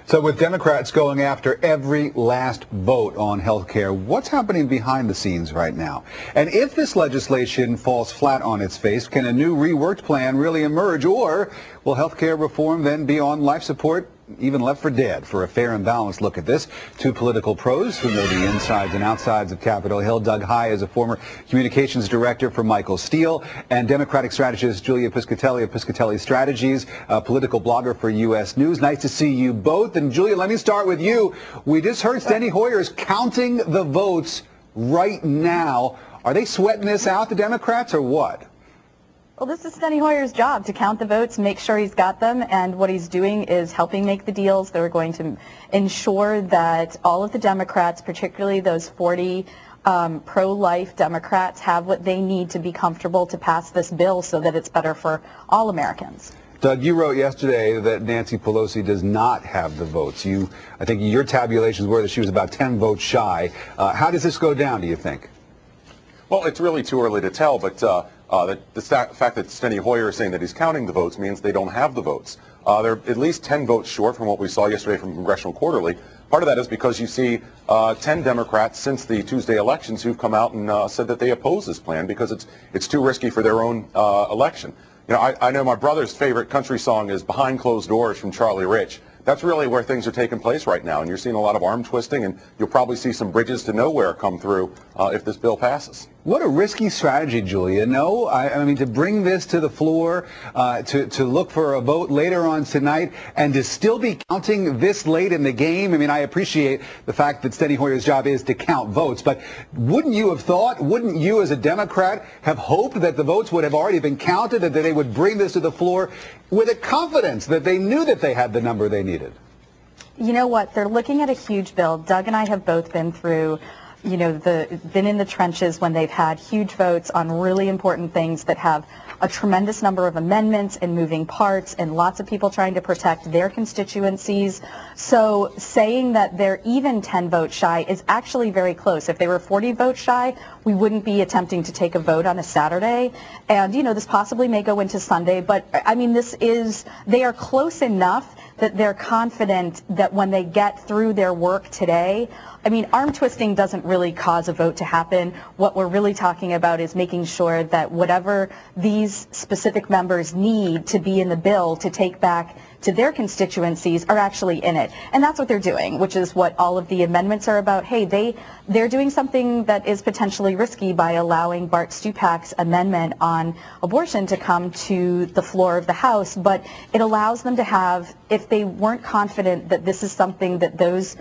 So with Democrats going after every last vote on health care, what's happening behind the scenes right now? And if this legislation falls flat on its face, can a new reworked plan really emerge? Or will health care reform then be on life support, even left for dead? For a fair and balanced look at this, two political pros who know the insides and outsides of Capitol Hill. Doug Heye is a former communications director for Michael Steele, and Democratic strategist Julia Piscitelli of Piscitelli Strategies, a political blogger for U.S. News. Nice to see you both. And Julia, let me start with you. We just heard Steny Hoyer is counting the votes right now. Are they sweating this out, the Democrats, or what? Well, this is Steny Hoyer's job, to count the votes, make sure he's got them, and what he's doing is helping make the deals. They're going to ensure that all of the Democrats, particularly those 40 pro-life Democrats, have what they need to be comfortable to pass this bill so that it's better for all Americans. Doug, you wrote yesterday that Nancy Pelosi does not have the votes. I think your tabulations were that she was about 10 votes shy. How does this go down, do you think? Well, it's really too early to tell, but the fact that Steny Hoyer is saying that he's counting the votes means they don't have the votes. They're at least 10 votes short from what we saw yesterday from Congressional Quarterly. Part of that is because you see 10 Democrats since the Tuesday elections who've come out and said that they oppose this plan because it's too risky for their own election. You know, I know my brother's favorite country song is Behind Closed Doors from Charlie Rich. That's really where things are taking place right now, and you're seeing a lot of arm twisting, and you'll probably see some bridges to nowhere come through if this bill passes. What a risky strategy, Julia. No, I mean, to bring this to the floor, to look for a vote later on tonight, and to still be counting this late in the game. I mean, I appreciate the fact that Steny Hoyer's job is to count votes, but wouldn't you as a Democrat have hoped that the votes would have already been counted, that they would bring this to the floor with a confidence that they knew that they had the number they needed? You know what? They're looking at a huge bill. Doug and I have both been through, been in the trenches when they've had huge votes on really important things that have a tremendous number of amendments and moving parts and lots of people trying to protect their constituencies. So saying that they're even 10 votes shy is actually very close. If they were 40 votes shy, we wouldn't be attempting to take a vote on a Saturday. And, this possibly may go into Sunday. But, I mean, they are close enough that they're confident that when they get through their work today, I mean, arm twisting doesn't really cause a vote to happen. What we're really talking about is making sure that whatever these specific members need to be in the bill to take back to their constituencies are actually in it. And that's what they're doing, which is what all of the amendments are about. Hey, they're doing something that is potentially risky by allowing Bart Stupak's amendment on abortion to come to the floor of the House, but it allows them to have, if they weren't confident that this is something that those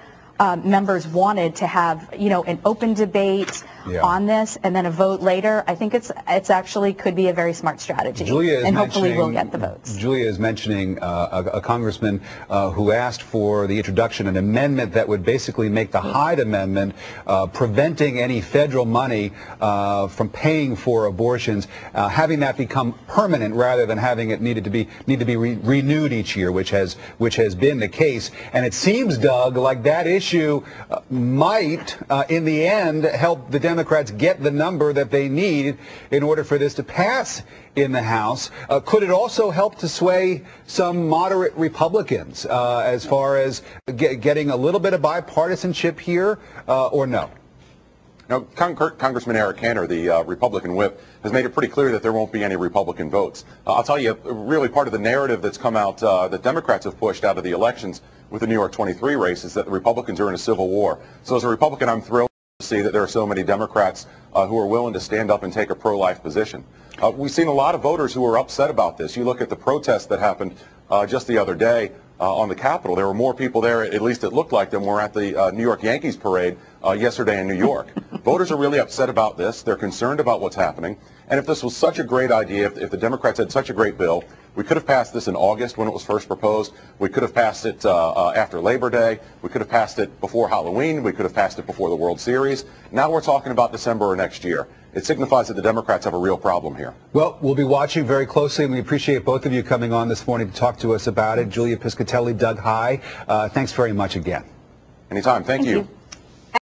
members wanted to have, an open debate on this and then a vote later, I think it's actually could be a very smart strategy. And hopefully we'll get the votes. Julia is mentioning a congressman who asked for the introduction of an amendment that would basically make the Hyde Amendment preventing any federal money from paying for abortions, having that become permanent rather than having it need to be renewed each year, which has been the case. And it seems, Doug, like that issue might, in the end, help the Democrats get the number that they need in order for this to pass in the House. Could it also help to sway some moderate Republicans as far as getting a little bit of bipartisanship here, or no? Now, Congressman Eric Cantor, the Republican whip, has made it pretty clear that there won't be any Republican votes. I'll tell you, really part of the narrative that's come out that Democrats have pushed out of the elections with the New York 23 race is that the Republicans are in a civil war. So as a Republican, I'm thrilled to see that there are so many Democrats who are willing to stand up and take a pro-life position. We've seen a lot of voters who are upset about this. You look at the protests that happened just the other day on the Capitol. There were more people there, at least it looked like, than were at the New York Yankees parade yesterday in New York. Voters are really upset about this. They're concerned about what's happening. And if this was such a great idea, if the Democrats had such a great bill, we could have passed this in August when it was first proposed. We could have passed it after Labor Day. We could have passed it before Halloween. We could have passed it before the World Series. Now we're talking about December or next year. It signifies that the Democrats have a real problem here. Well, we'll be watching very closely, and we appreciate both of you coming on this morning to talk to us about it. Julia Piscitelli, Doug Heye, thanks very much again. Anytime. Thank you.